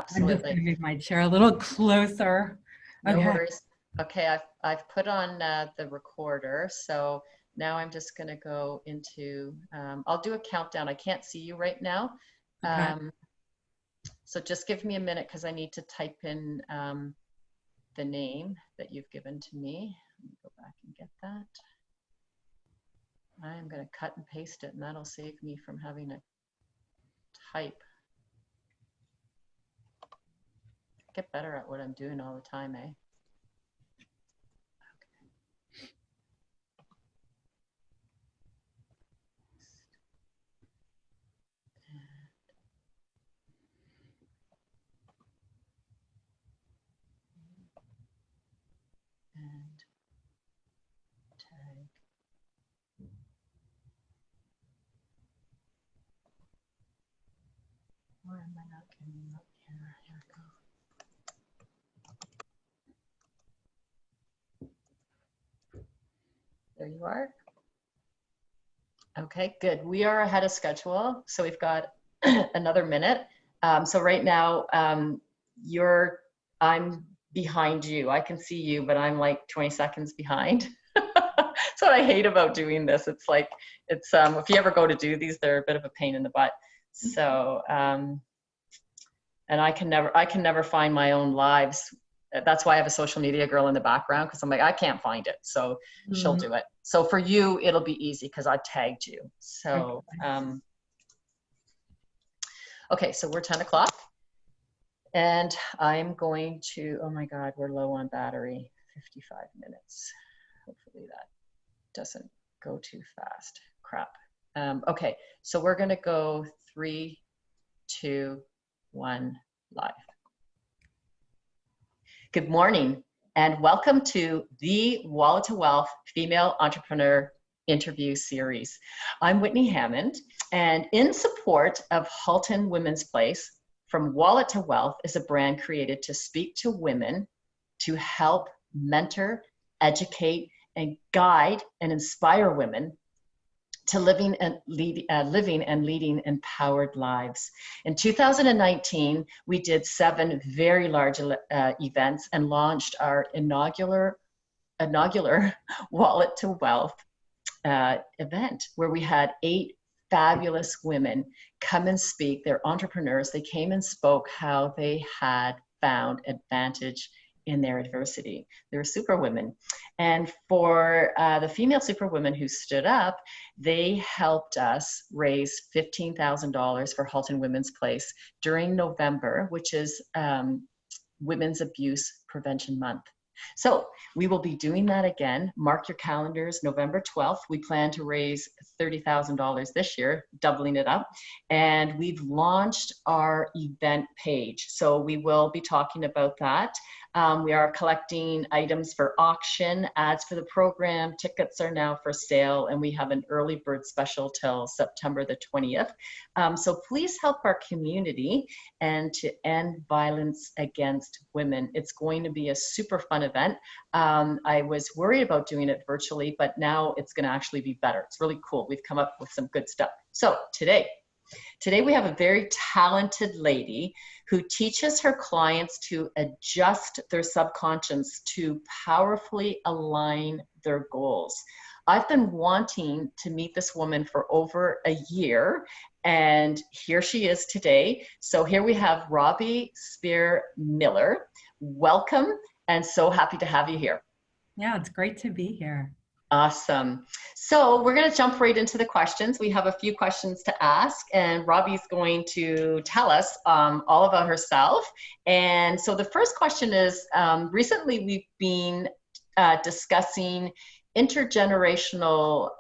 absolutely. I'm just going to move my chair a little closer. No Okay. worries. Okay, I've put on the recorder, so now I'm just going to go into, I'll do a countdown. I can't see you right now. Okay. So just give me a minute because I need to type in the name that you've given to me. Let me go back and get that. I'm going to cut and paste it, and that'll save me from having to type. Get better at what I'm doing all the time, eh? And tag. Why am I not getting up here? Here we go. There you are. Okay, good. We are ahead of schedule, so we've got another minute. So right now, I'm behind you. I can see you, but I'm like 20 seconds behind. That's what I hate about doing this. It's like, if you ever go to do these, they're a bit of a pain in the butt. So, and I can never find my own lives. That's why I have a social media girl in the background, because I'm like, I can't find it. So she'll do it. So for you, it'll be easy because I tagged you. So, okay, so we're 10 o'clock. And I'm going to, oh my God, we're low on battery, 55 minutes. Hopefully that doesn't go too fast. Crap. Okay, so we're gonna go 3, 2, 1, live. Good morning and welcome to the Wallet to Wealth Female Entrepreneur Interview Series. I'm Whitney Hammond, and in support of Halton Women's Place, From Wallet to Wealth is a brand created to speak to women to help mentor, educate, and guide and inspire women to living and leading empowered lives. In 2019, we did 7 very large events and launched our inaugural Wallet to Wealth event, where we had 8 fabulous women come and speak. They're entrepreneurs. They came and spoke how they had found advantage in their adversity. They were super women. And for the female super women who stood up, they helped us raise $15,000 for Halton Women's Place during November, which is Women's Abuse Prevention Month. So we will be doing that again. Mark your calendars, November 12th. We plan to raise $30,000 this year, doubling it up. And we've launched our event page. So we will be talking about that. We are collecting items for auction, ads for the program, tickets are now for sale, and we have an early bird special till September the 20th. So please help our community and to end violence against women. It's going to be a super fun event. I was worried about doing it virtually, but now it's going to actually be better. It's really cool. We've come up with some good stuff. So today we have a very talented lady who teaches her clients to adjust their subconscious to powerfully align their goals. I've been wanting to meet this woman for over a year, and here she is today. So here we have Robbie Spier Miller. Welcome, and so happy to have you here. Yeah, it's great to be here. Awesome. So we're going to jump right into the questions. We have a few questions to ask, and Robbie's going to tell us all about herself. And so the first question is, recently we've been discussing intergenerational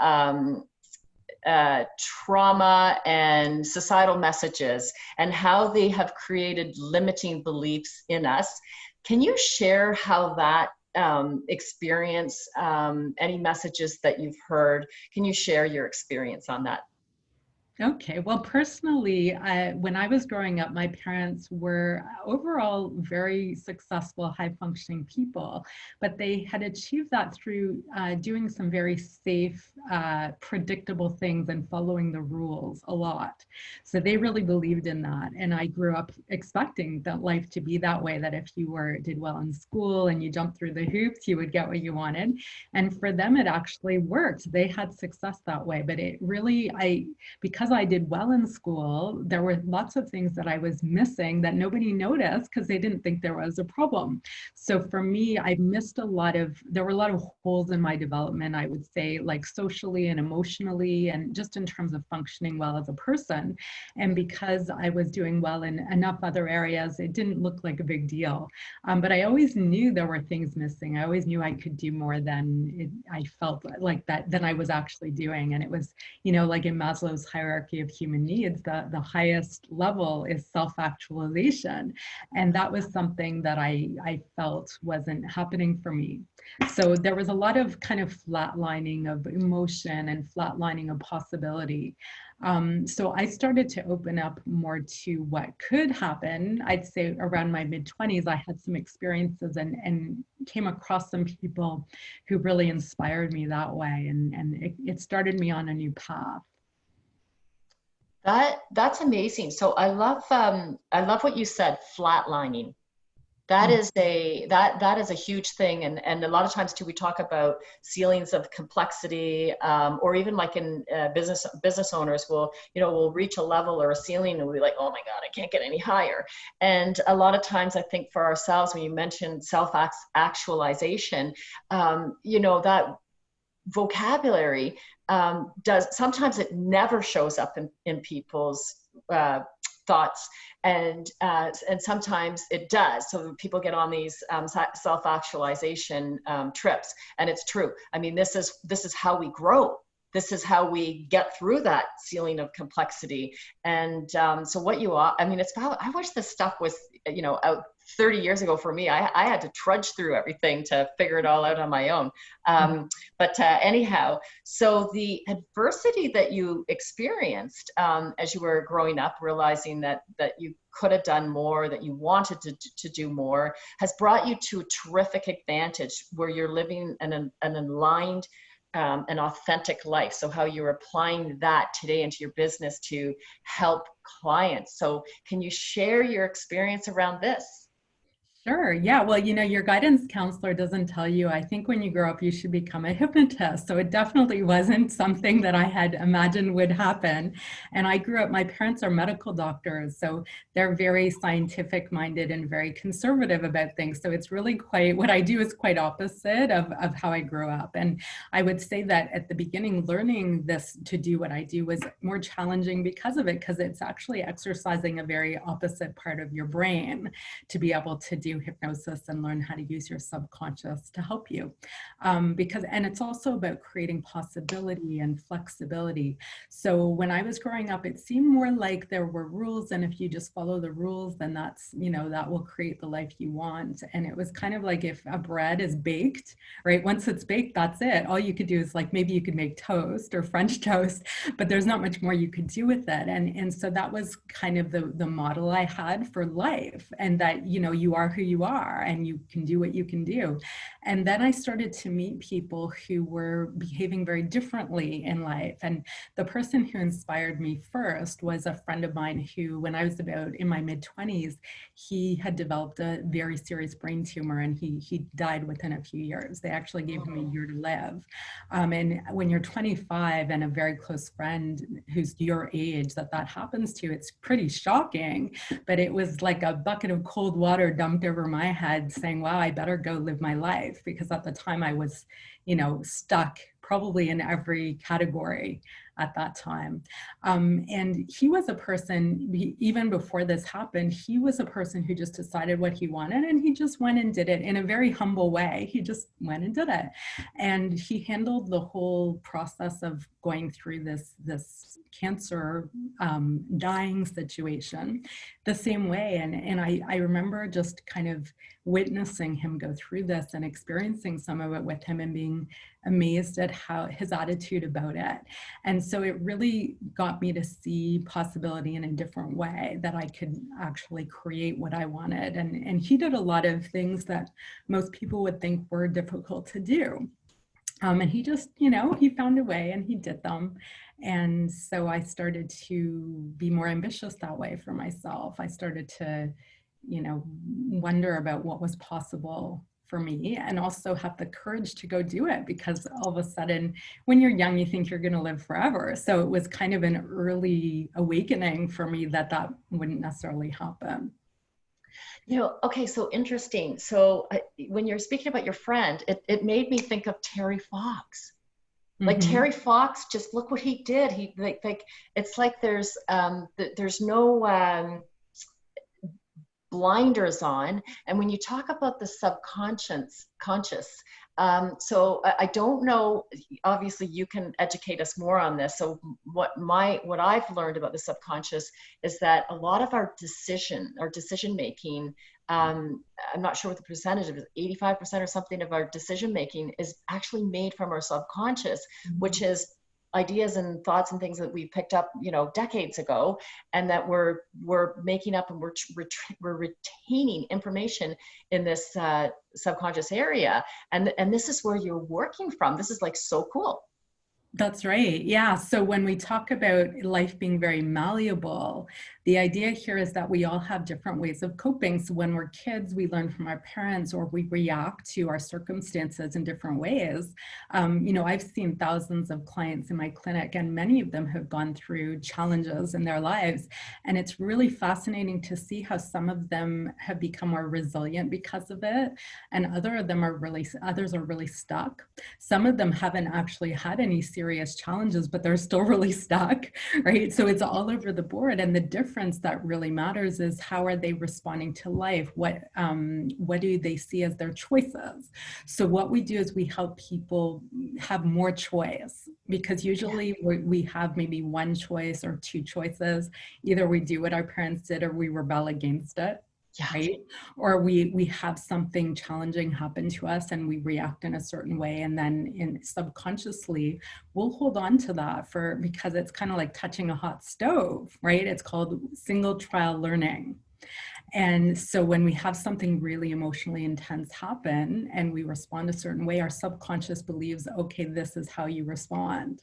trauma and societal messages and how they have created limiting beliefs in us. Can you share how that experience, any messages that you've heard? Can you share your experience on that? Okay, well, personally, when I was growing up, my parents were overall very successful, high-functioning people, but they had achieved that through doing some very safe, predictable things and following the rules a lot. So they really believed in that, and I grew up expecting that life to be that way. That if you did well in school and you jumped through the hoops, you would get what you wanted. And for them, it actually worked. They had success that way, but it really, because I did well in school, there were lots of things that I was missing that nobody noticed because they didn't think there was a problem. So for me, I missed there were a lot of holes in my development, I would say, like socially and emotionally, and just in terms of functioning well as a person. And because I was doing well in enough other areas, it didn't look like a big deal. But I always knew there were things missing. I always knew I could do more I felt like that than I was actually doing. And it was, like in Maslow's hierarchy of human needs, the highest level is self-actualization. And that was something that I felt wasn't happening for me. So there was a lot of kind of flatlining of emotion and flatlining of possibility. So I started to open up more to what could happen. I'd say around my mid-20s, I had some experiences and came across some people who really inspired me that way. And it started me on a new path. That's amazing. So I love what you said, flatlining. Mm. That is a huge thing, and a lot of times too we talk about ceilings of complexity, or even like in business owners will reach a level or a ceiling and we'll be like, oh my god, I can't get any higher. And a lot of times I think for ourselves, when you mentioned self actualization, that vocabulary does sometimes it never shows up in people's thoughts, and sometimes it does. So people get on these self-actualization trips, and it's true. I mean, this is how we grow. This is how we get through that ceiling of complexity. And so what you are, I mean, it's about, I wish this stuff was, out 30 years ago for me. I had to trudge through everything to figure it all out on my own. But anyhow, so the adversity that you experienced as you were growing up, realizing that you could have done more, that you wanted to do more, has brought you to a terrific advantage where you're living an aligned, an authentic life. So how you're applying that today into your business to help clients. So can you share your experience around this? Sure. Yeah. Well, your guidance counselor doesn't tell you, I think when you grow up, you should become a hypnotist. So it definitely wasn't something that I had imagined would happen. And I grew up, my parents are medical doctors. So they're very scientific minded and very conservative about things. So it's really what I do is quite opposite of how I grew up. And I would say that at the beginning, learning this to do what I do was more challenging because of it, because it's actually exercising a very opposite part of your brain to be able to do hypnosis and learn how to use your subconscious to help you. And it's also about creating possibility and flexibility. So when I was growing up, it seemed more like there were rules, and if you just follow the rules, then that will create the life you want. And it was kind of like if a bread is baked, right? Once it's baked, that's it. All you could do is like maybe you could make toast or French toast, but there's not much more you could do with it. And so that was kind of the model I had for life, and that you are who you are and you can do what you can do. And then I started to meet people who were behaving very differently in life. And the person who inspired me first was a friend of mine who, when I was about in my mid-20s, he had developed a very serious brain tumor, and he died within a few years. They actually gave him a year to live. And when you're 25 and a very close friend who's your age that happens to, it's pretty shocking. But it was like a bucket of cold water dumped over my head saying, wow, I better go live my life. Because at the time I was, stuck probably in every category at that time. And he was a person, even before this happened, he was a person who just decided what he wanted, and he just went and did it in a very humble way. He just went and did it. And he handled the whole process of going through this cancer dying situation the same way. And I remember just kind of witnessing him go through this and experiencing some of it with him, and being amazed at how his attitude about it. And so it really got me to see possibility in a different way, that I could actually create what I wanted. And he did a lot of things that most people would think were difficult to do. And he just, he found a way and he did them. And so I started to be more ambitious that way for myself. I started to, wonder about what was possible for me, and also have the courage to go do it, because all of a sudden, when you're young, you think you're going to live forever. So it was kind of an early awakening for me that wouldn't necessarily happen. Okay, so interesting. So when you're speaking about your friend, it made me think of Terry Fox. Like Terry Fox, just look what he did. He like it's like there's no blinders on. And when you talk about the conscious, so I don't know, obviously you can educate us more on this. So what I've learned about the subconscious is that a lot of our decision making, I'm not sure what the percentage is, 85% or something of our decision making is actually made from our subconscious, which is ideas and thoughts and things that we picked up, decades ago, and that we're making up, and we're retaining information in this subconscious area. And this is where you're working from. This is like so cool. That's right. Yeah. So when we talk about life being very malleable, the idea here is that we all have different ways of coping. So when we're kids, we learn from our parents, or we react to our circumstances in different ways. I've seen thousands of clients in my clinic, and many of them have gone through challenges in their lives. And it's really fascinating to see how some of them have become more resilient because of it, and others are really stuck. Some of them haven't actually had any serious challenges, but they're still really stuck, right? So it's all over the board. And the difference that really matters is, how are they responding to life? What do they see as their choices? So what we do is we help people have more choice, because usually we have maybe one choice or two choices. Either we do what our parents did, or we rebel against it. Yeah. Right? Or we have something challenging happen to us and we react in a certain way, and then subconsciously we'll hold on to that because it's kind of like touching a hot stove, right? It's called single trial learning. And so when we have something really emotionally intense happen and we respond a certain way, our subconscious believes, okay, this is how you respond.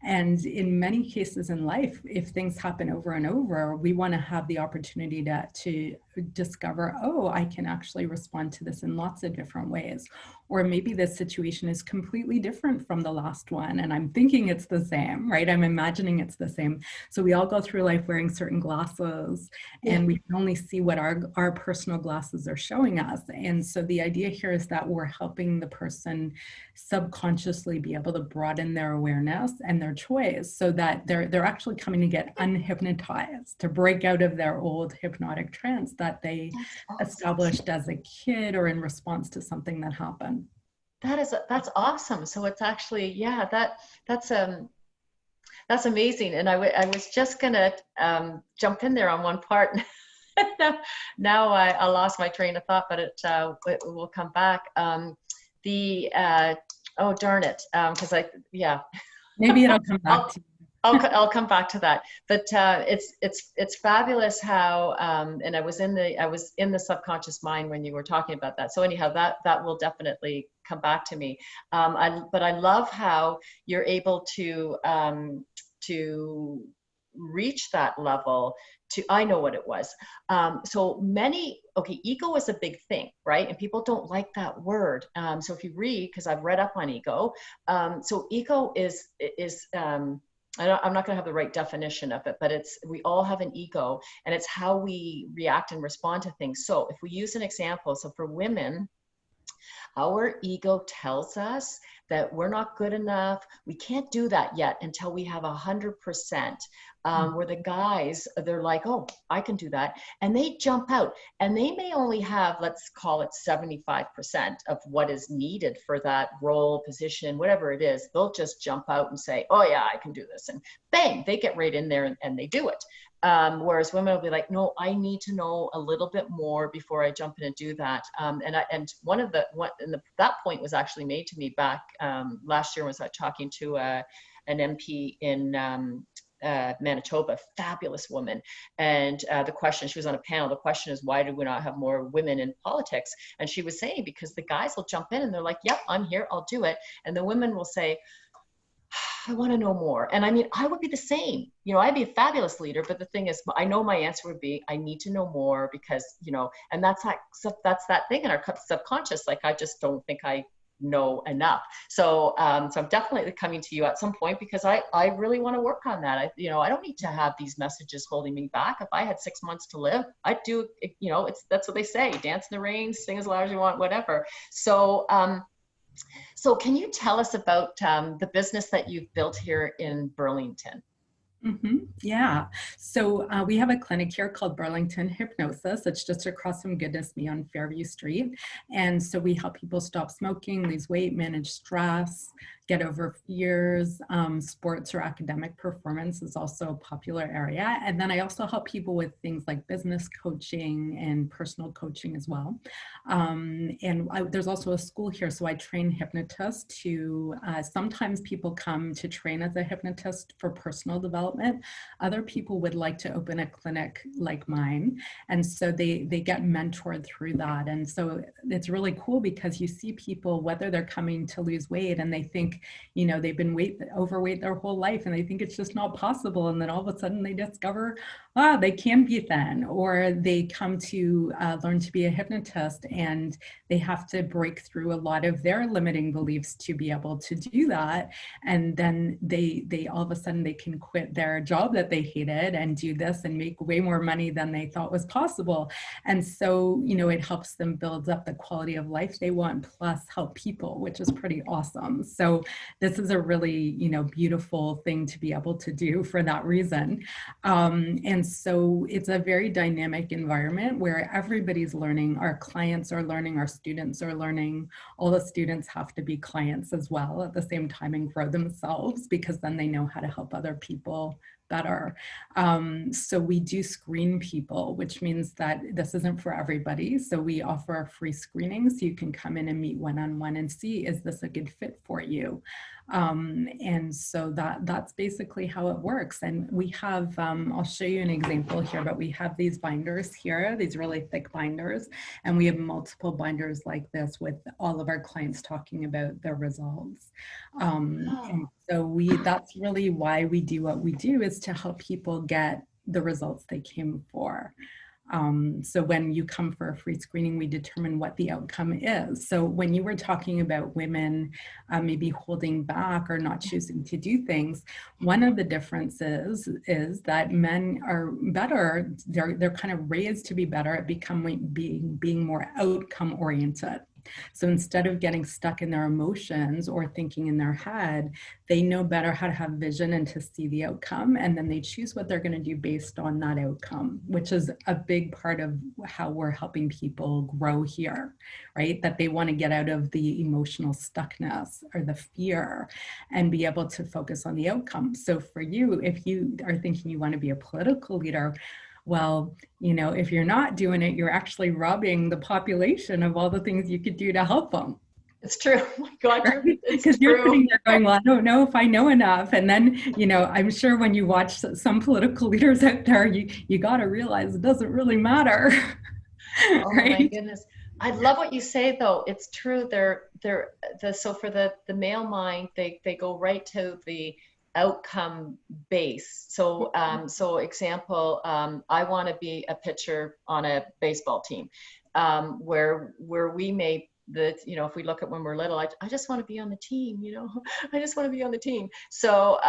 And in many cases in life, if things happen over and over, we want to have the opportunity to discover, oh, I can actually respond to this in lots of different ways. Or maybe this situation is completely different from the last one, and I'm thinking it's the same, right? I'm imagining it's the same. So we all go through life wearing certain glasses, and we can only see what our personal glasses are showing us. And so the idea here is that we're helping the person subconsciously be able to broaden their awareness and their choice, so that they're actually coming to get unhypnotized, to break out of their old hypnotic trance that they established as a kid or in response to something that happened. That's awesome. So it's actually, yeah, that's amazing. And I was just gonna jump in there on one part. Now I lost my train of thought, but it will come back. Oh darn it, because maybe it'll come back to you. I'll come back to that. But it's fabulous how and I was in the subconscious mind when you were talking about that. So anyhow, that will definitely come back to me. But I love how you're able to reach that level. I know what it was. Ego is a big thing, right? And people don't like that word. So if you read, because I've read up on ego, so ego is I'm not going to have the right definition of it, but we all have an ego, and it's how we react and respond to things. So if we use an example, so for women, our ego tells us that we're not good enough. We can't do that yet until we have 100% where the guys, they're like, oh, I can do that. And they jump out, and they may only have, let's call it 75% of what is needed for that role, position, whatever it is. They'll just jump out and say, oh yeah, I can do this. And bang, they get right in there and they do it. Whereas women will be like, no, I need to know a little bit more before I jump in and do that. And that point was actually made to me back last year. Was I talking to an MP in Manitoba, fabulous woman. And the question, she was on a panel, the question is, why do we not have more women in politics? And she was saying, because the guys will jump in and they're like, yep, I'm here, I'll do it. And the women will say, I want to know more. And I mean, I would be the same. You know, I'd be a fabulous leader, but the thing is, I know my answer would be, I need to know more, because, you know, and that's that thing in our subconscious. Like, I just don't think I know enough. So, so I'm definitely coming to you at some point, because I really want to work on that. I don't need to have these messages holding me back. If I had 6 months to live, I'd do, you know, that's what they say, dance in the rain, sing as loud as you want, whatever. So, so can you tell us about the business that you've built here in Burlington? Yeah. So we have a clinic here called Burlington Hypnosis. It's just across from Goodness Me on Fairview Street. And so we help people stop smoking, lose weight, manage stress, get over fears. Sports or academic performance is also a popular area. And then I also help people with things like business coaching and personal coaching as well. There's also a school here. So I train hypnotists to, sometimes people come to train as a hypnotist for personal development. Other people would like to open a clinic like mine. And so they get mentored through that. And so it's really cool, because you see people, whether they're coming to lose weight and they think, you know, they've been overweight their whole life and they think it's just not possible. And then all of a sudden they discover, they can be thin, or they come to learn to be a hypnotist and they have to break through a lot of their limiting beliefs to be able to do that. And then they all of a sudden they can quit their job that they hated and do this and make way more money than they thought was possible. And so, you know, it helps them build up the quality of life they want, plus help people, which is pretty awesome. So this is a really, you know, beautiful thing to be able to do for that reason. And so it's a very dynamic environment where everybody's learning. Our clients are learning, our students are learning. All the students have to be clients as well at the same time and grow themselves, because then they know how to help other people better. So we do screen people, which means that this isn't for everybody. So we offer a free screening, so you can come in and meet one-on-one and see, is this a good fit for you? And so that's basically how it works. And we have, I'll show you an example here, but we have these binders here, these really thick binders, and we have multiple binders like this with all of our clients talking about their results. And so that's really why we do what we do, is to help people get the results they came for. So when you come for a free screening, we determine what the outcome is. So when you were talking about women maybe holding back or not choosing to do things, one of the differences is that men are better. They're kind of raised to be better at being more outcome oriented. So instead of getting stuck in their emotions or thinking in their head, they know better how to have vision and to see the outcome. And then they choose what they're going to do based on that outcome, which is a big part of how we're helping people grow here, right? That they want to get out of the emotional stuckness or the fear and be able to focus on the outcome. So for you, if you are thinking you want to be a political leader, well, you know, if you're not doing it, you're actually robbing the population of all the things you could do to help them. It's true. Oh my God, because you're sitting there going, well, I don't know if I know enough. And then, you know, I'm sure when you watch some political leaders out there, you got to realize it doesn't really matter. Oh my goodness. I love what you say, though. It's true. So for the male mind, they go right to the outcome base. So, so example, I want to be a pitcher on a baseball team, where we may, if we look at when we're little, I just want to be on the team, you know, I just want to be on the team. So,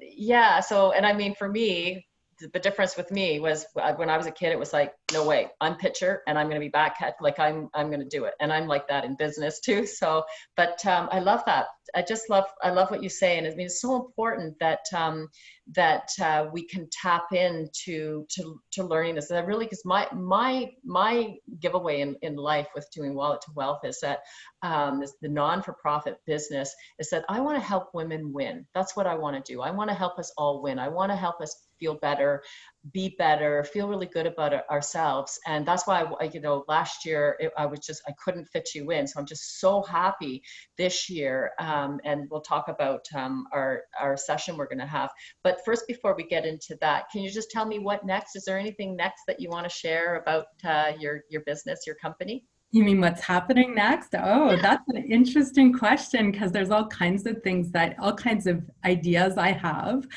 yeah. So, and I mean, for me, the difference with me was when I was a kid, it was like, no way, I'm pitcher and I'm going to be back at, like, I'm going to do it. And I'm like that in business too. So, but I love that. I love what you say. And I mean, it's so important that, that we can tap into to learning this. And I really, because my giveaway in life with doing Wallet to Wealth is that the non-for-profit business is that I want to help women win. That's what I want to do. I want to help us all win. I want to help us feel better, be better, feel really good about ourselves. And that's why last year I couldn't fit you in. So I'm just so happy this year. And we'll talk about our session we're going to have. But first, before we get into that, can you just tell me what next? Is there anything next that you want to share about your business, your company? You mean what's happening next? Oh, that's an interesting question because there's all kinds of things all kinds of ideas I have.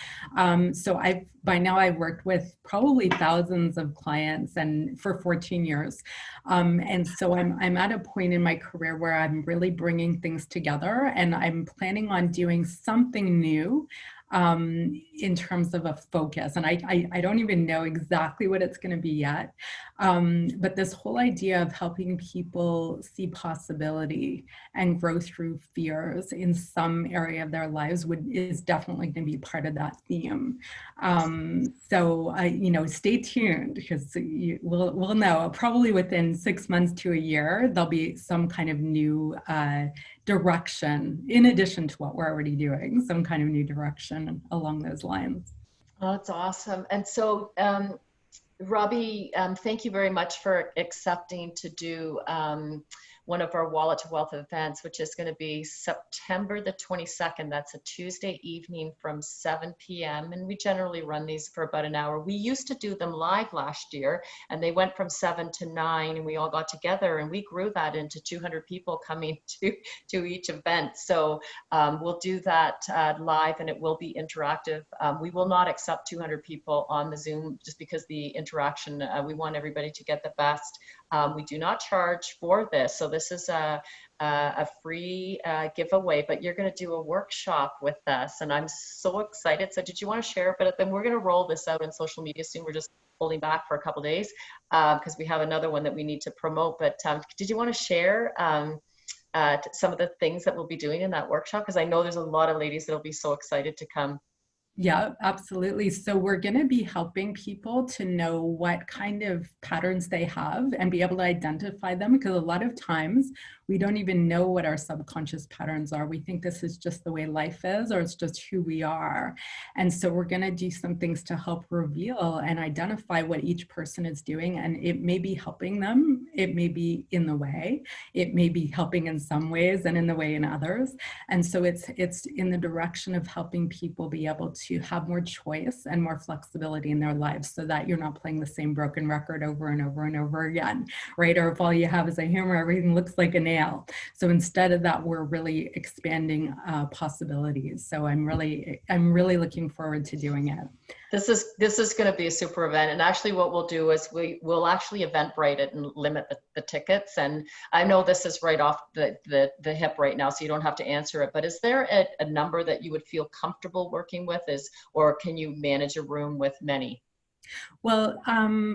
So by now I've worked with probably thousands of clients and for 14 years. And so I'm at a point in my career where I'm really bringing things together, and I'm planning on doing something new in terms of a focus. And I don't even know exactly what it's going to be yet. But this whole idea of helping people see possibility and grow through fears in some area of their lives is definitely going to be part of that theme. So stay tuned, because we'll know probably within 6 months to a year, there'll be some kind of new direction, in addition to what we're already doing, some kind of new direction along those lines. Oh, that's awesome. And so, Robbie, thank you very much for accepting to do one of our Wallet to Wealth events, which is going to be September the 22nd. That's a Tuesday evening from 7 p.m. And we generally run these for about an hour. We used to do them live last year, and they went from 7 to 9, and we all got together, and we grew that into 200 people coming to each event. So we'll do that live, and it will be interactive. We will not accept 200 people on the Zoom just because the interaction, we want everybody to get the best. We do not charge for this. So this is a free giveaway, but you're going to do a workshop with us, and I'm so excited. So did you want to share? But then we're going to roll this out on social media soon. We're just holding back for a couple of days because we have another one that we need to promote. But did you want to share some of the things that we'll be doing in that workshop? Because I know there's a lot of ladies that'll be so excited to come. Yeah, absolutely. So we're going to be helping people to know what kind of patterns they have and be able to identify them, because a lot of times we don't even know what our subconscious patterns are. We think this is just the way life is, or it's just who we are. And so we're going to do some things to help reveal and identify what each person is doing. And it may be helping them. It may be in the way. It may be helping in some ways and in the way in others. And so it's in the direction of helping people be able to have more choice and more flexibility in their lives, so that you're not playing the same broken record over and over and over again, right? Or if all you have is a hammer, everything looks like a nail. So instead of that, we're really expanding possibilities. So I'm really looking forward to doing it. This is going to be a super event. And actually what we'll do is we'll actually Eventbrite it and limit the tickets. And I know this is right off the hip right now, so you don't have to answer it, but is there a number that you would feel comfortable working with, or can you manage a room with many? Well,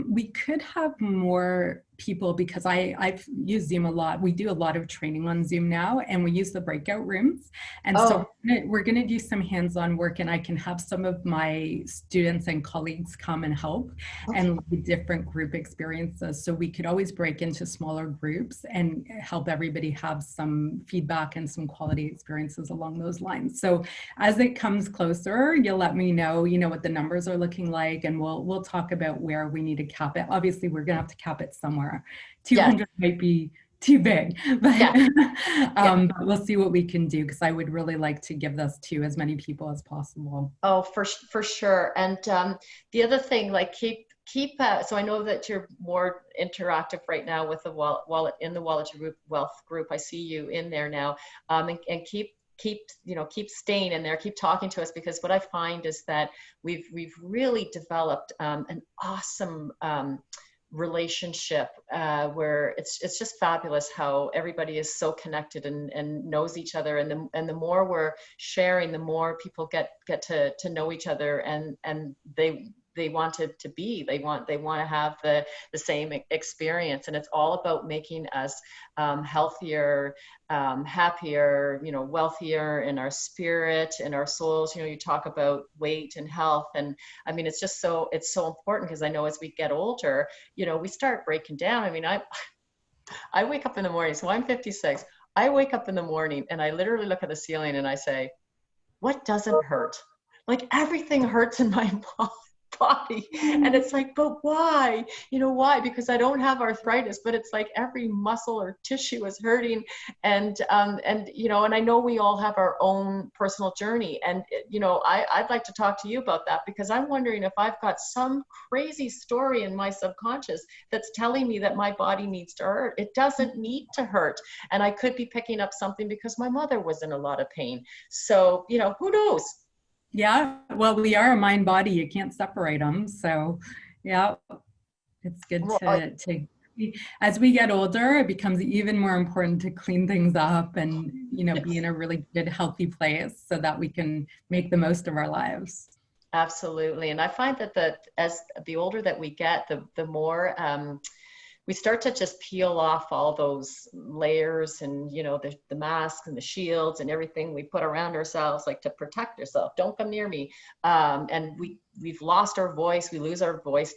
we could have more people, because I've used Zoom a lot. We do a lot of training on Zoom now, and we use the breakout rooms. And so we're going to do some hands-on work, and I can have some of my students and colleagues come and help and lead different group experiences. So we could always break into smaller groups and help everybody have some feedback and some quality experiences along those lines. So as it comes closer, you'll let me know, what the numbers are looking like, and we'll talk about where we need to cap it. Obviously, we're going to have to cap it somewhere. 200 might be too big, but, but we'll see what we can do, because I would really like to give this to as many people as possible. Oh, for sure. And the other thing, like keep so I know that you're more interactive right now with the wallet in the Wallet to Wealth group. I see you in there now, and keep staying in there, keep talking to us, because what I find is that we've really developed an awesome relationship where it's just fabulous how everybody is so connected and knows each other, and the more we're sharing, the more people get to know each other, and they wanted to be. They want to have the same experience, and it's all about making us healthier, happier, wealthier in our spirit, in our souls. You talk about weight and health, and I mean, it's so important, because I know as we get older, we start breaking down. I mean, I wake up in the morning, so I'm 56. I wake up in the morning and I literally look at the ceiling and I say, what doesn't hurt? Like, everything hurts in my body. And it's like, but why? Why? Because I don't have arthritis, but it's like every muscle or tissue is hurting. And I know we all have our own personal journey. And, I'd like to talk to you about that, because I'm wondering if I've got some crazy story in my subconscious that's telling me that my body needs to hurt. It doesn't need to hurt. And I could be picking up something because my mother was in a lot of pain. So, who knows? Yeah, well, we are a mind body. You can't separate them. So, yeah, it's good to as we get older, it becomes even more important to clean things up and, Yes. be in a really good, healthy place so that we can make the most of our lives. Absolutely. And I find that as the older that we get, the more we start to just peel off all those layers and, the masks and the shields and everything we put around ourselves, like to protect ourselves. Don't come near me. And we've lost our voice. We lose our voice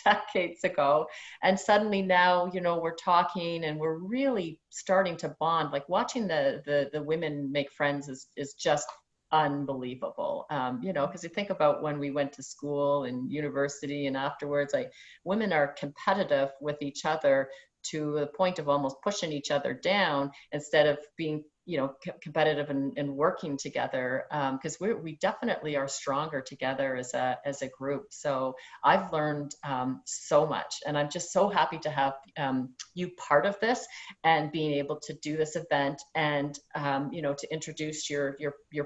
decades ago. And suddenly now, we're talking and we're really starting to bond. Like, watching the women make friends is just unbelievable. Because you think about when we went to school and university and afterwards, like, women are competitive with each other to the point of almost pushing each other down, instead of being competitive and working together, because we definitely are stronger together as a group. So I've learned so much, and I'm just so happy to have you part of this and being able to do this event, and to introduce your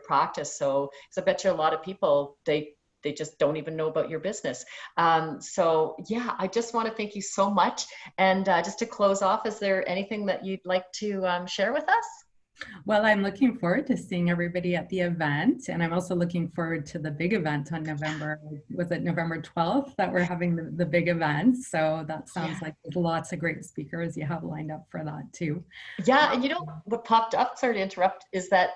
practice. So I bet you a lot of people, they just don't even know about your business. So yeah, I just want to thank you so much. And just to close off, is there anything that you'd like to share with us? Well, I'm looking forward to seeing everybody at the event. And I'm also looking forward to the big event on November 12th that we're having the big event. So that sounds like there's lots of great speakers you have lined up for that too. Yeah, and what popped up, sorry to interrupt, is that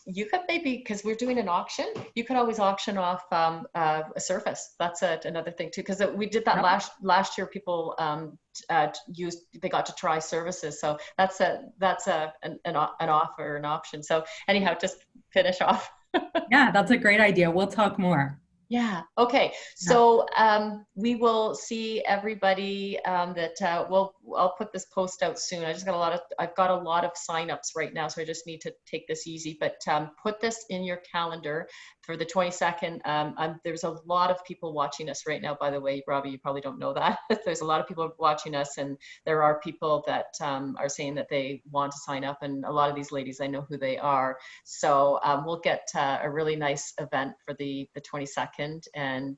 you could maybe, because we're doing an auction, you could always auction off a surface. That's another thing too, because we did that last year. People they got to try services. So that's an offer, an option. So anyhow, just finish off. Yeah, that's a great idea. We'll talk more. Yeah. Okay. So we will see everybody I'll put this post out soon. I've got a lot of signups right now, so I just need to take this easy, but put this in your calendar for the 22nd. There's a lot of people watching us right now, by the way, Robbie, you probably don't know that. There's a lot of people watching us, and there are people that are saying that they want to sign up, and a lot of these ladies, I know who they are. So we'll get a really nice event for the 22nd. And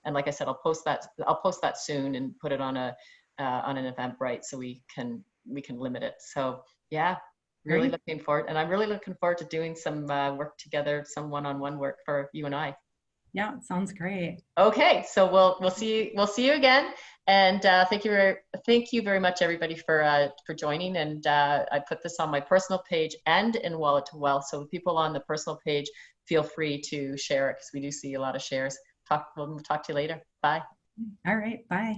like I said, I'll post that soon and put it on an Eventbrite, so we can limit it. So yeah, really looking forward, and I'm really looking forward to doing some work together, some one-on-one work for you and I. Yeah, sounds great. Okay, so we'll see you again, and thank you very much, everybody, for joining. And I put this on my personal page and in Wallet to Wealth, so people on the personal page, feel free to share it, because we do see a lot of shares. We'll talk to you later. Bye. All right, bye.